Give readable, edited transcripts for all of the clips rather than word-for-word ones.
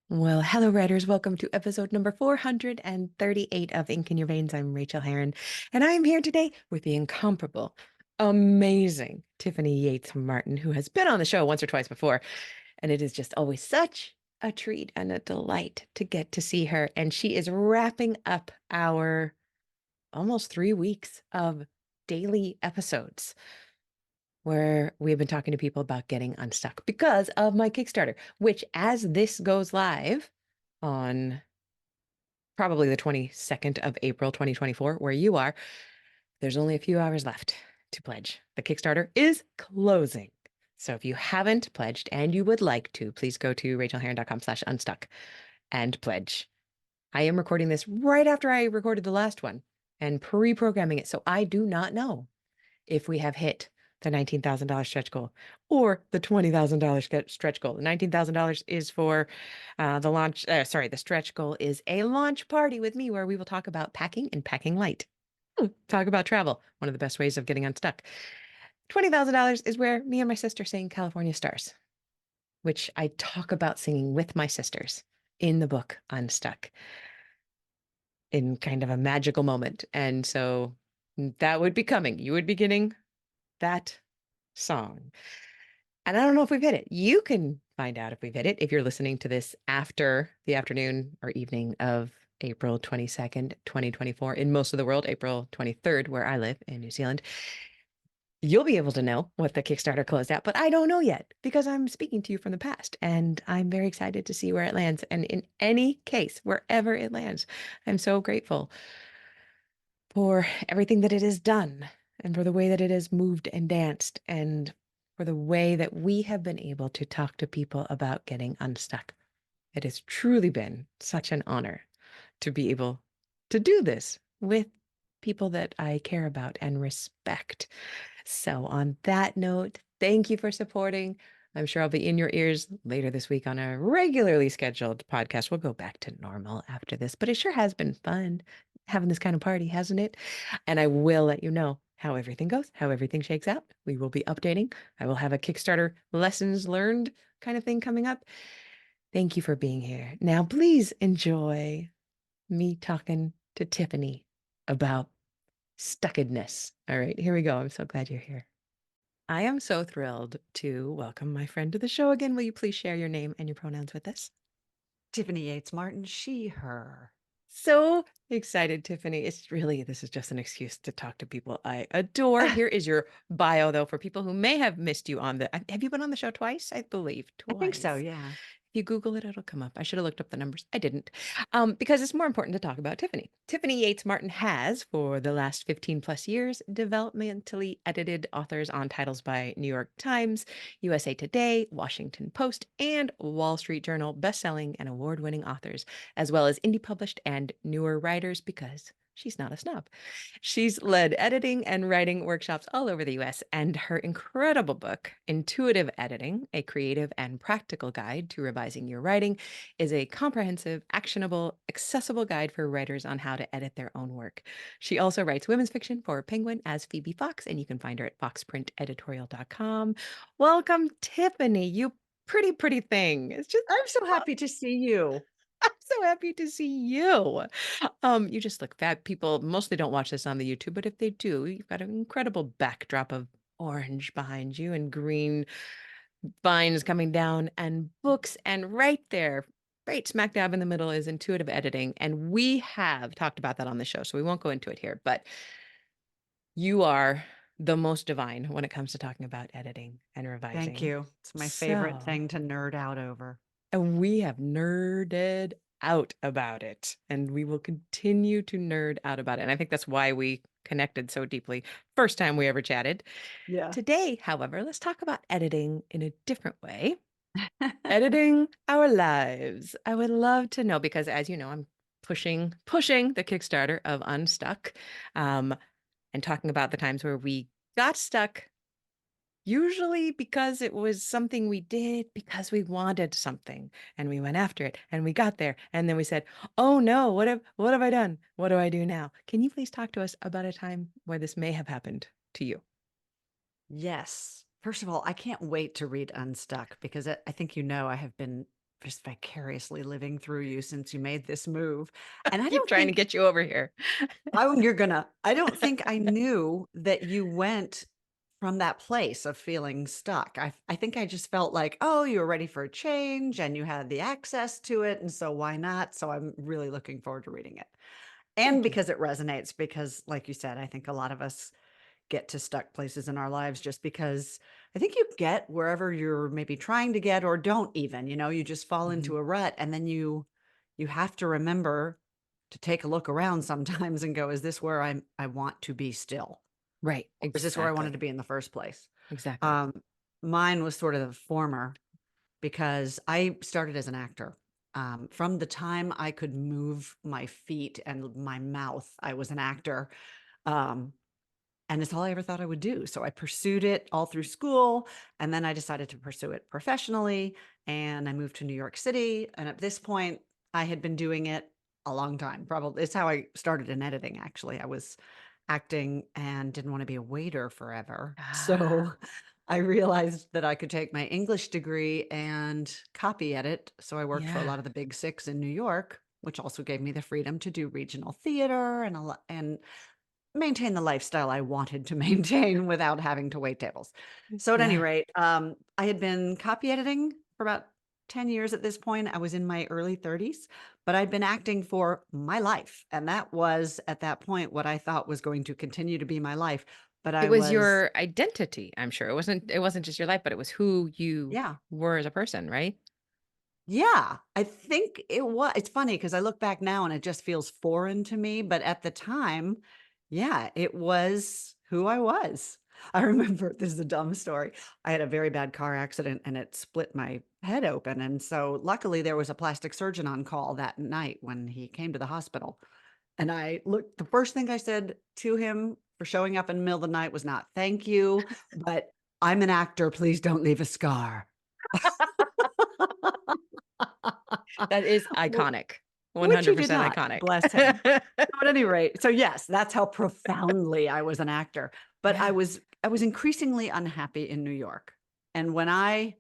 Well, hello, writers. Welcome to episode number 438 of Ink in Your Veins. I'm Rachael Herron, and I'm here today with the incomparable, amazing Tiffany Yates Martin, who has been on the show once or twice before. And it is just always such a treat and a delight to get to see her. And she is wrapping up our almost 3 weeks of daily episodes where we've been talking to people about getting unstuck because of my Kickstarter, which, as this goes live on probably the 22nd of April, 2024, where you are, there's only a few hours left to pledge. The Kickstarter is closing. So if you haven't pledged and you would like to, please go to rachelherron.com/unstuck and pledge. I am recording this right after I recorded the last one and pre-programming it. So I do not know if we have hit the $19,000 stretch goal or the $20,000 stretch goal. The $19,000 is for the launch. The stretch goal is a launch party with me where we will talk about packing and packing light. Talk about travel, one of the best ways of getting unstuck. $20,000 is where me and my sister sing California Stars, which I talk about singing with my sisters in the book Unstuck in kind of a magical moment. And so that would be coming. You would be getting that song. And I don't know if we've hit it. You can find out if we've hit it if you're listening to this after the afternoon or evening of April 22nd, 2024. In most of the world, April 23rd, where I live in New Zealand. You'll be able to know what the Kickstarter closed out, but I don't know yet because I'm speaking to you from the past and I'm very excited to see where it lands. And in any case, wherever it lands, I'm so grateful for everything that it has done and for the way that it has moved and danced and for the way that we have been able to talk to people about getting unstuck. It has truly been such an honor to be able to do this with people that I care about and respect. So, on that note, thank you for supporting. I'm sure I'll be in your ears later this week on a regularly scheduled podcast. We'll go back to normal after this, but it sure has been fun having this kind of party, hasn't it? And I will let you know how everything goes, how everything shakes out. We will be updating. I will have a Kickstarter lessons learned kind of thing coming up. Thank you for being here. Now, please enjoy me talking to Tiffany about stuckedness. All right, here we go. I'm so glad you're here. I am so thrilled to welcome my friend to the show again. Will you please share your name and your pronouns with us? Tiffany Yates Martin, she, her. So excited, Tiffany. This is just an excuse to talk to people I adore. Here is your bio, though, for people who may have missed you on have you been on the show twice? I believe I think so, twice. yeah. If you Google it, it'll come up. I should have looked up the numbers. I didn't, because it's more important to talk about Tiffany. Tiffany Yates Martin has, for the last 15 plus years, developmentally edited authors on titles by New York Times, USA Today, Washington Post, and Wall Street Journal bestselling and award-winning authors, as well as indie published and newer writers because she's not a snob. She's led editing and writing workshops all over the US, and her incredible book, Intuitive Editing, a creative and practical guide to revising your writing, is a comprehensive, actionable, accessible guide for writers on how to edit their own work. She also writes women's fiction for Penguin as Phoebe Fox, and you can find her at foxprinteditorial.com. Welcome, Tiffany, you pretty thing. It's just I'm so happy to see you. I'm so happy to see you. You just look fab. People mostly don't watch this on the YouTube, but if they do, you've got an incredible backdrop of orange behind you and green vines coming down and books. And right there, right smack dab in the middle is intuitive editing. And we have talked about that on the show, so we won't go into it here, but you are the most divine when it comes to talking about editing and Thank revising. you. It's my favorite So thing to nerd out over. and we have nerded out about it, and we will continue to nerd out about it. And I think that's why we connected so deeply first time we ever chatted. Yeah. Today, however, let's talk about editing in a different way. Editing our lives. I would love to know because as you know, I'm pushing the Kickstarter of Unstuck, um, and talking about the times where we got stuck. Usually because it was something we did because we wanted something and we went after it and we got there and then we said, "Oh no, what have I done? What do I do now?" Can you please talk to us about a time where this may have happened to you? Yes. First of all, I can't wait to read Unstuck because I think you know I have been just vicariously living through you since you made this move. And I Keep don't trying to think get you over here. I don't think I knew that you went from that place of feeling stuck. I think I just felt like, oh, you were ready for a change and you had the access to it. And so why not? So I'm really looking forward to reading it. And Thank you. because it resonates, because like you said, I think a lot of us get to stuck places in our lives just because I think you get wherever you're maybe trying to get or don't even, you just fall Mhm. into a rut and then you have to remember to take a look around sometimes and go, is this where I want to be still? Right. Or is this where I wanted to Exactly. be in the first place? Exactly. Um, Mine was sort of the former because I started as an actor. From the time I could move my feet and my mouth, I was an actor. Um, and it's all I ever thought I would do. So I pursued it all through school. And then I decided to pursue it professionally. And I moved to New York City. And at this point, I had been doing it a long time. Probably it's how I started in editing, actually. I was acting and didn't want to be a waiter forever. So Ah, I realized that I could take my English degree and copy edit. So I worked for a yeah. lot of the big six in New York, which also gave me the freedom to do regional theater and maintain the lifestyle I wanted to maintain without having to wait tables. So at any Yeah. rate, I had been copy editing for about 10 years at this point. I was in my early 30s, but I'd been acting for my life. And that was at that point what I thought was going to continue to be my life. But It I was was, your identity, I'm sure. It wasn't just your life, but it was who you yeah, were as a person, right? yeah, I think it's funny because I look back now and it just feels foreign to me, but at the time, yeah, it was who I was. I remember this is a dumb story. I had a very bad car accident and it split my head open, and so luckily there was a plastic surgeon on call that night when he came to the hospital. And the first thing I said to him for showing up in the middle of the night was not, "Thank you, but I'm an actor, please don't leave a scar." That is Wh iconic. which he did 100% not, bless him. iconic. So at any rate, so yes, that's how profoundly I was an actor, but I Yeah. was I was increasingly unhappy in New York, and when I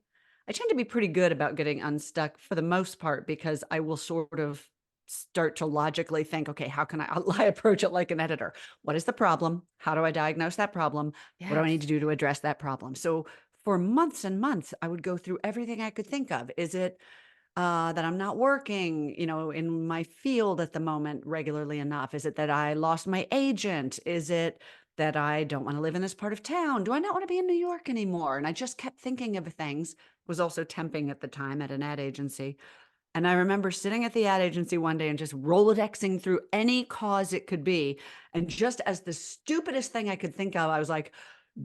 tend to be pretty good about getting unstuck for the most part because I will sort of start to logically think, "Okay, how can I approach it like an editor. What is the problem? How do I diagnose that problem? What do I need to Yes. do to address that problem?" So for months and months, I would go through everything I could think of. Is it that I'm not working, in my field at the moment regularly enough? Is it that I lost my agent? Is it that I don't want to live in this part of town? Do I not want to be in New York anymore? And I just kept thinking of things. Was also temping at the time at an ad agency. And I remember sitting at the ad agency one day and just Rolodexing through any cause it could be. And just as the stupidest thing I could think of, I was like,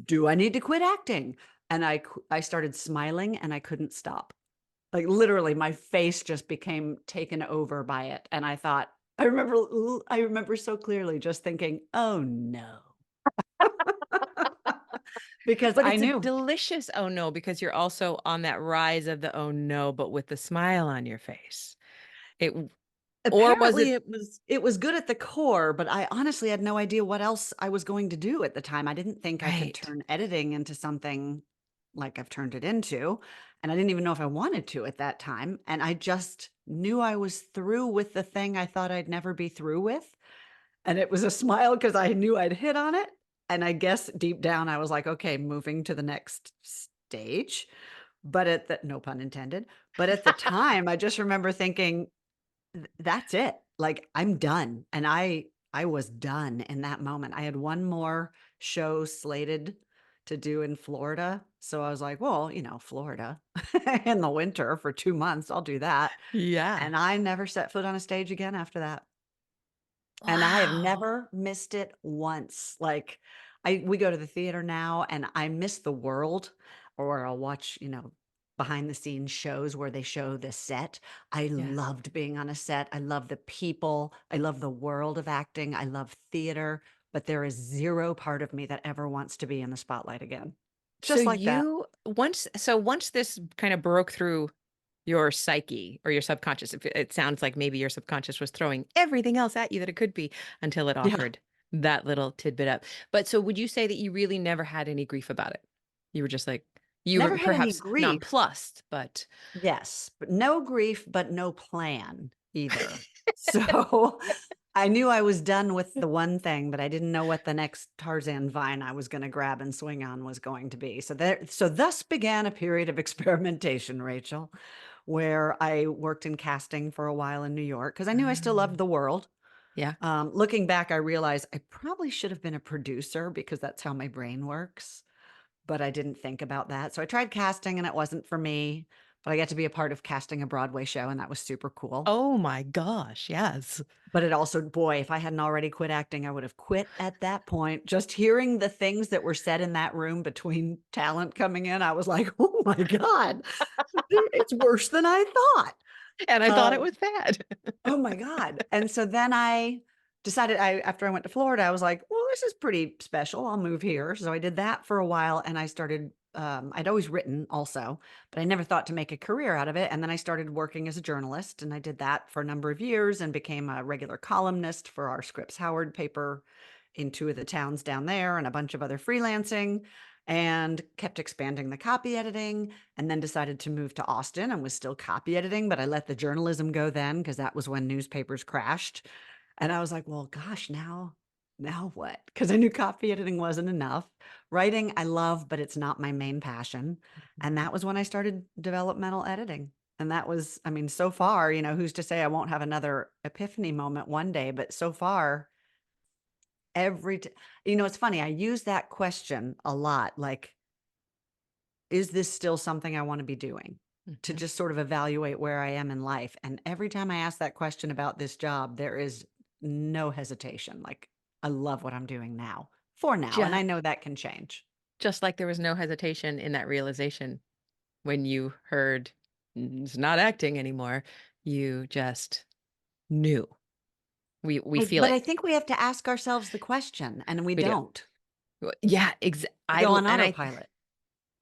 do I need to quit acting? And I started smiling and I couldn't stop. Like, literally, my face just became taken over by it, and I remember so clearly just thinking, "Oh, no." Because But I it's a knew. delicious oh no, because you're also on that rise of the oh no, but with the smile on your face. It or was Apparently, it it was good at the core, but I honestly had no idea what else I was going to do at the time. I didn't think I could right? turn editing into something like I've turned it into, and I didn't even know if I wanted to at that time, and I just knew I was through with the thing I thought I'd never be through with. And it was a smile because I knew I'd hit on it, and I guess deep down I was like, "Okay, moving to the next stage." But at the no pun intended, but at the time, I just remember thinking, That's it. Like, I'm done." And I was done in that moment. I had one more show slated to do in Florida, so I was like, "Well, Florida in the winter for 2 months, I'll do that." Yeah. And I never set foot on a stage again after that. And I have Wow. never missed it once. Like, we go to the theater now and I miss the world, or I'll watch, behind the scenes shows where they show the set. I Yeah. loved being on a set. I love the people. I love the world of acting. I love theater, but there is zero part of me that ever wants to be in the spotlight again. So Just like that. once this kind of broke through your psyche or your subconscious, if it sounds like maybe your subconscious was throwing everything else at you that it could be until it Yeah. offered that little tidbit up. But so would you say that you really never had any grief about it? You were just like, You Never were had any perhaps grief. nonplussed, but Yes, but no grief, but no plan either. So I knew I was done with the one thing, but I didn't know what the next Tarzan vine I was going to grab and swing on was going to be. So thus began a period of experimentation, Rachel, where I worked in casting for a while in New York because I knew I still loved Ah, the world. yeah. Looking back, I realized I probably should have been a producer because that's how my brain works, but I didn't think about that. So I tried casting and it wasn't for me, but I got to be a part of casting a Broadway show and that was super cool. Oh my gosh, yes. But it also, boy, if I hadn't already quit acting, I would have quit at that point. Just hearing the things that were said in that room between talent coming in, I was like, oh my God, it's worse than I thought. And I thought it Um, was bad. Oh my God. And so then I decided after I went to Florida, I was like, well, this is pretty special. I'll move here. So I did that for a while and I started, I'd always written also, but I never thought to make a career out of it. And then I started working as a journalist and I did that for a number of years and became a regular columnist for our Scripps Howard paper in two of the towns down there and a bunch of other freelancing and kept expanding the copy editing and then decided to move to Austin and was still copy editing, but I let the journalism go then because that was when newspapers crashed. And I was like, well, gosh, now what? Because I knew copy editing wasn't enough. Writing, I love, but it's not my main passion. And that was when I started developmental editing. And that was, I mean, so far, who's to say I won't have another epiphany moment one day, but so far, it's funny. I use that question a lot. Like, is this still something I want to be doing? To Mhm. just sort of evaluate where I am in life. And every time I ask that question about this job, there is no hesitation. Like, I love what I'm doing now for now. And Ju- I know that can change. Just like there was no hesitation in that realization when you heard it's not acting anymore, you just knew. We feel But it. I think we have to ask ourselves the question, and we We do. don't. Yeah, We go on and autopilot.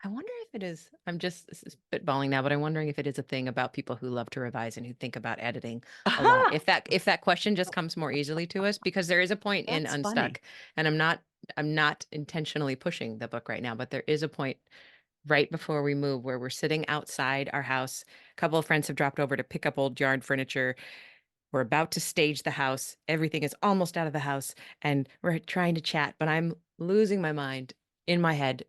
I wonder if it is. I'm just this is spitballing now, but I'm wondering if it is a thing about people who love to revise and who think about editing a lot. If that question just comes more easily to us, because there is a point in That's funny. Unstuck, and I'm not intentionally pushing the book right now, but there is a point right before we move where we're sitting outside our house. A couple of friends have dropped over to pick up old yard furniture. We're about to stage the house. Everything is almost out of the house, and we're trying to chat, but I'm losing my mind in my head.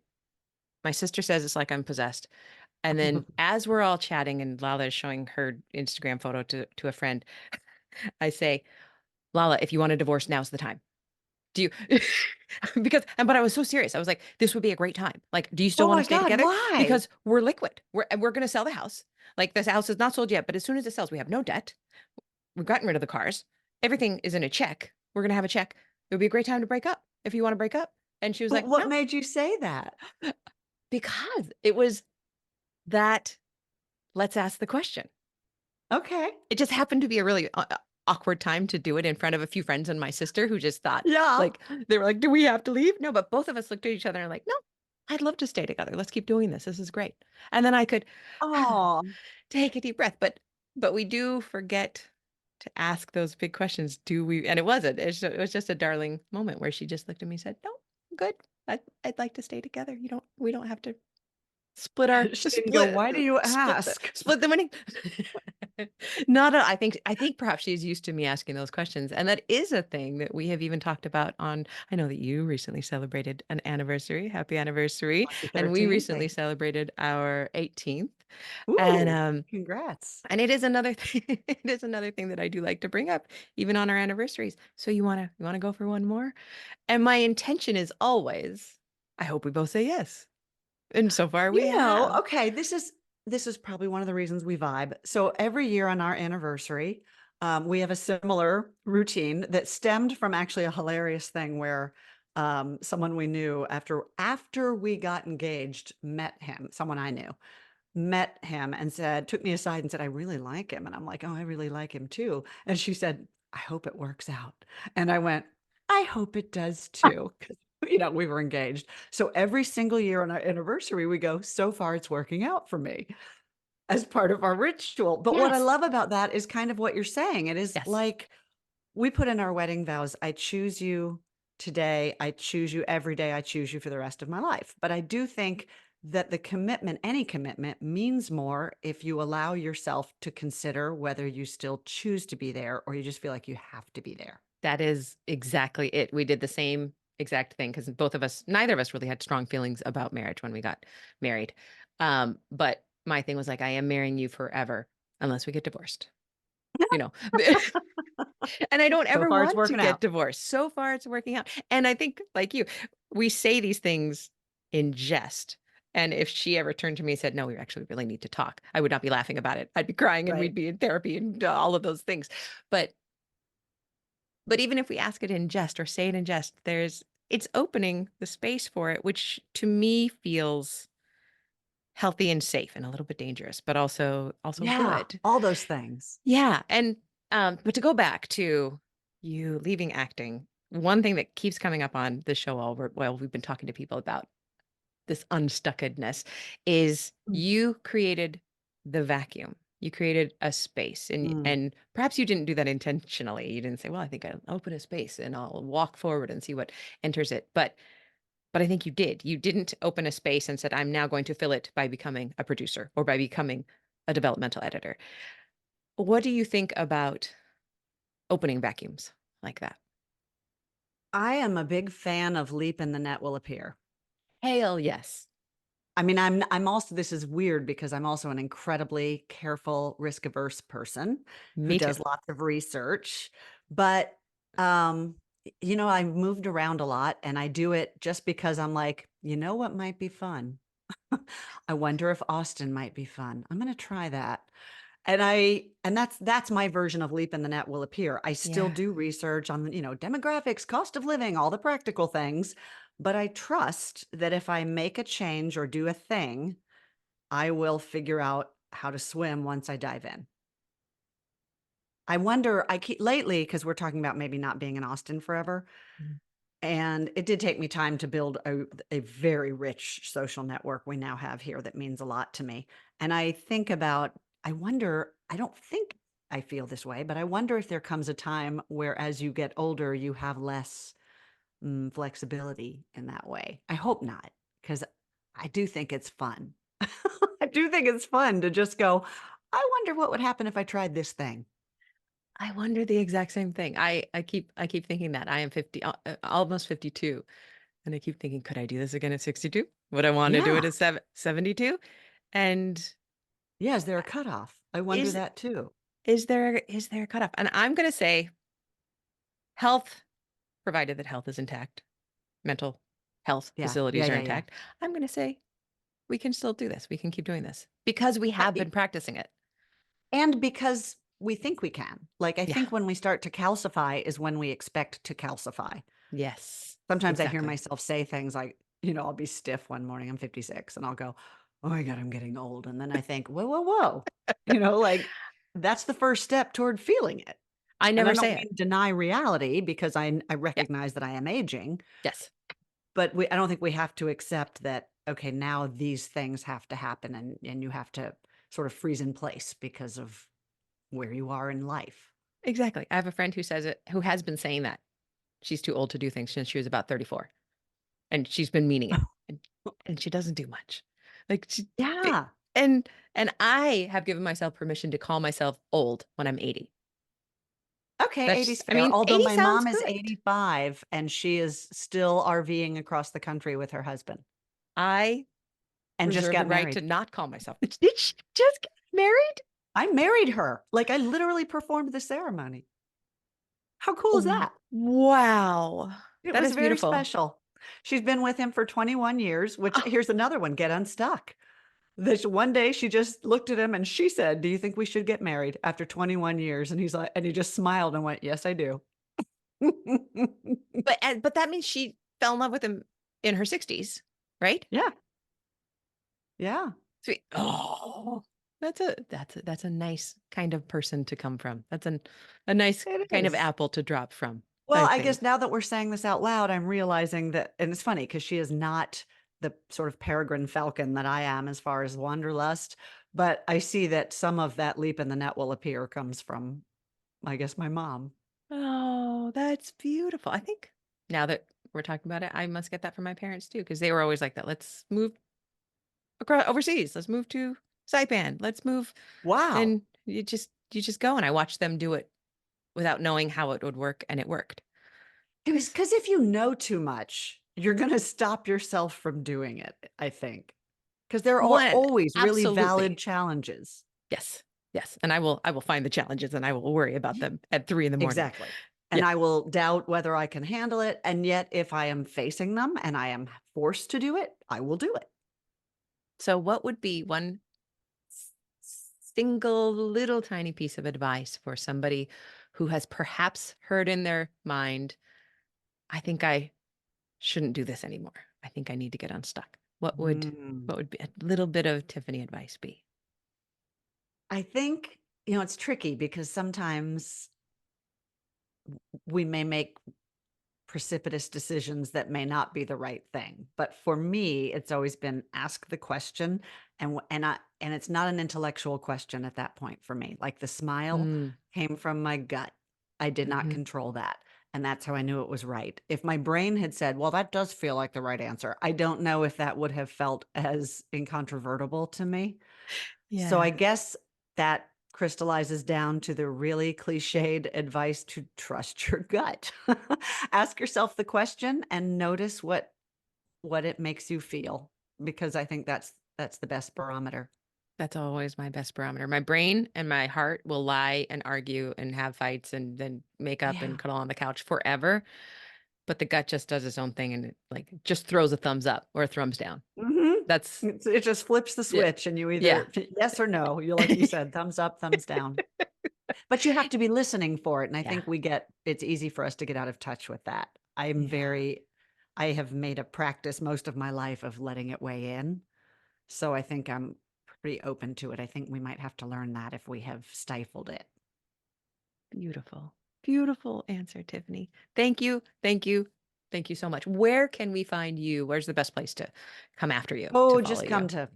My sister says it's like I'm possessed. And then as we're all chatting and Lala is showing her Instagram photo to a friend, I say, Lala, if you want a divorce, now's the time. Do you? But I was so serious. I was like, this would be a great time. Like, do you still Oh want to my stay God, together? why? Because we're liquid. We're going to sell the house. Like, this house is not sold yet, but as soon as it sells, we have no debt. We've gotten rid of the cars. Everything is in a check. We're going to have a check. It would be a great time to break up if you want to break up. And she was But like, what no, made you say that? because it was that let's ask the question. Okay. It just happened to be a really awkward time to do it in front of a few friends and my sister who just thought, Yeah. like, they were like, "Do we have to leave?" No, but both of us looked at each other and like, "No, I'd love to stay together. Let's keep doing this. This is great." And then I could Oh, take a deep breath, but we do forget to ask those big questions. Do we? And it wasn't. It was just a darling moment where she just looked at me and said, "No, I'm good. I'd like to stay together. We don't have to split our she didn't go, split why do you split the ask? split the money." Not a I think perhaps she's used to me asking those questions, and that is a thing that we have even talked about on I know that you recently celebrated an anniversary, happy anniversary, Lucky and we 13. recently Thank celebrated our 18th. And Ooh, congrats. and it is another thing it is another thing that I do like to bring up even on our anniversaries. So you want to go for one more? And my intention is always I hope we both say yes. And so far we have. Okay, this is probably one of the reasons we vibe. So every year on our anniversary, we have a similar routine that stemmed from actually a hilarious thing where someone we knew after we got engaged met him, someone I knew met him and took me aside and said, I really like him. And I'm like, oh, I really like him too. And she said, I hope it works out. And I went, I hope it does too. 'Cause, we were engaged. So every single year on our anniversary, we go, so far it's working out for me as part of our ritual. But what I Yes. love about that is kind of what you're saying. It is Yes. like we put in our wedding vows, I choose you today. I choose you every day. I choose you for the rest of my life. But I do think that the commitment, any commitment, means more if you allow yourself to consider whether you still choose to be there or you just feel like you have to be there. That is exactly it. We did the same exact thing because both of us, neither of us really had strong feelings about marriage when we got married. But my thing was like, I am marrying you forever unless we get divorced, you know. And I don't So ever far, it's want to working get out. divorced. So far, it's working out. And I think, like you, we say these things in jest. And if she ever turned to me and said, no, we actually really need to talk, I would not be laughing about it. I'd be crying and Right. we'd be in therapy and all of those things. But even if we ask it in jest or say it in jest, it's opening the space for it, which to me feels healthy and safe and a little bit dangerous, but also Yeah. good. All those things. Yeah. And but to go back to you leaving acting, one thing that keeps coming up on the show while we've been talking to people about this unstuckedness is Mm. you created the vacuum. You created a space Mm. and perhaps you didn't do that intentionally. You didn't say, well, I think I'll open a space and I'll walk forward and see what enters it. But I think you did. You didn't open a space and said, I'm now going to fill it by becoming a producer or by becoming a developmental editor. What do you think about opening vacuums like that? I am a big fan of leap in the net will appear. Hell yes. I mean, I'm also this is weird because I'm also an incredibly careful, risk-averse person who Me too. does lots of research, but, I've moved around a lot, and I do it just because I'm like, "You know what might be fun? I wonder if Austin might be fun. I'm gonna try that." And that's my version of leap in the net will appear. I still Yeah. do research on, demographics, cost of living, all the practical things, but I trust that if I make a change or do a thing, I will figure out how to swim once I dive in. I wonder, I keep lately, because we're talking about maybe not being in Austin forever. Mhm. And it did take me time to build a very rich social network we now have here that means a lot to me. And I think about, I wonder, I don't think I feel this way, but I wonder if there comes a time where as you get older, you have less flexibility in that way. I hope not, because I do think it's fun. I do think it's fun to just go, I wonder what would happen if I tried this thing. I wonder the exact same thing. I keep thinking that I am 50, almost 52, and I keep thinking, could I do this again at 62? Would I want to do Yeah. it at 72? And Yeah. Is there a cutoff? I wonder is that too. is there a cutoff? And I'm going to say health, provided that health is intact, mental health Yeah. Yeah. facilities are Yeah. Yeah. intact. I'm going to say we can still do this. We can keep doing this because we have been practicing it. And because we think we can. Like, I Yeah. think when we start to calcify is when we expect to calcify. Yes. Sometimes I hear Exactly. myself say things like, I'll be stiff one morning. I'm 56 and I'll go, oh my God, I'm getting old. And then I think, whoa, whoa, whoa. Like that's the first step toward feeling it. I And I never don't say it. mean deny reality because I Yeah. recognize that I am aging, Yes. but I don't think we have to accept that, okay, now these things have to happen and you have to sort of freeze in place because of where you are in life. Exactly. I have a friend who says it, who has been saying that she's too old to do things since she was about 34, and she's been meaning it, and she doesn't do much. Like she, Yeah. and I have given myself permission to call myself old when I'm 80. Okay, That's, 80's I fair. mean, Although 80 my sounds mom is good. 85 and she is still RVing across the country with her husband I and just reserve the got right married. to not call myself. Did she just get married? I married her. Like I literally performed the ceremony. How cool is that? Wow. It That was is very beautiful. special. She's been with him for 21 years, which Oh, here's another one, get unstuck. This one day she just looked at him and she said, "Do you think we should get married after 21 years?" And he's like, and he just smiled and went, "Yes, I do." but that means she fell in love with him in her 60s, right? Yeah. Yeah. Sweet. Oh, that's a nice kind of person to come from. That's a nice It kind of is. apple to drop from, Well, I I guess think. now that we're saying this out loud, I'm realizing that, and it's funny because she is not the sort of peregrine falcon that I am as far as wanderlust, but I see that some of that leap in the net will appear comes from, I guess, my mom. Oh, that's beautiful. I think now that we're talking about it, I must get that from my parents too, because they were always like that. Let's move. across overseas. Let's move to Saipan. Let's move. Wow. And you just go. And I watched them do it without knowing how it would work, and it worked. It was Because if you know too much, you're gonna stop yourself from doing it, I think. Because there are one always really valid absolutely. challenges. Yes. Yes. And I will find the challenges and I will worry about Ye them at 3 in the morning. Exactly. Yeah. And I will doubt whether I can handle it, and yet if I am facing them and I am forced to do it, I will do it. So what would be one s- single little tiny piece of advice for somebody who has perhaps heard in their mind, I think I shouldn't do this anymore. I think I need to get unstuck. Mm. What would be a little bit of Tiffany advice be? I think, it's tricky because sometimes we may make precipitous decisions that may not be the right thing. But for me, it's always been ask the question, and it's not an intellectual question at that point for me. Like the smile Mm, came from my gut. I did not mhm. control that. And that's how I knew it was right. If my brain had said, well, that does feel like the right answer, I don't know if that would have felt as incontrovertible to me. So I Yeah, guess that crystallizes down to the really cliched advice to trust your gut. Ask yourself the question and notice what it makes you feel, because I think that's the best barometer. that's always my best barometer. My brain and my heart will lie and argue and have fights and then make up and Yeah. cuddle on the couch forever. But the gut just does its own thing and it like just throws a thumbs up or a thumbs down. Mhm. That's It just flips the yeah. switch and you Yeah. either yes or no. You like you said, thumbs up, thumbs down. But you have to be listening for it, and I Yeah. think it's easy for us to get out of touch with that. Yeah. I have made a practice most of my life of letting it weigh in, so I think I'm pretty open to it. I think we might have to learn that if we have stifled it. Beautiful. Beautiful answer, Tiffany. Thank you. Thank you. Thank you so much. Where can we find you? Where's the best place to come after you, to Oh, follow just you? come to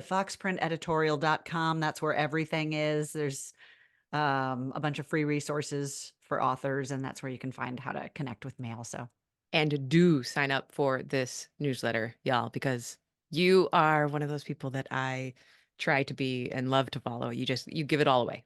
foxprinteditorial.com. That's where everything is. There's, a bunch of free resources for authors, and that's where you can find how to connect with me also. And do sign up for this newsletter, y'all, because you are one of those people that I try to be and love to follow. You give it all away.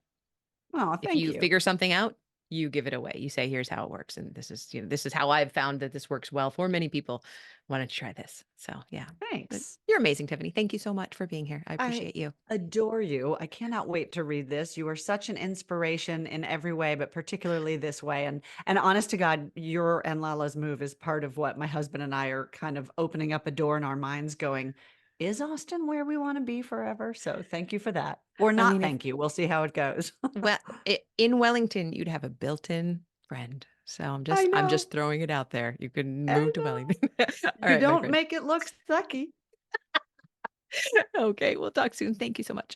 Oh, If thank you you. figure something out, you give it away. You say, here's how it works. And this is how I've found that this works well for many people. Why don't you try this? So yeah. But Thanks. you're amazing, Tiffany. Thank you so much for being here. I I appreciate you. adore you. I cannot wait to read this. You are such an inspiration in every way, but particularly this way. And honest to God, your and Lala's move is part of what my husband and I are kind of opening up a door in our minds going, is Austin where we want to be forever? So thank you for that. Or I not mean, if thank you. We'll see how it goes. well, in Wellington, you'd have a built-in friend. So I I'm know. just throwing it out there. You can I move to know. Wellington. All You right, my don't friend. make it look sucky. Okay, we'll talk soon. Thank you so much.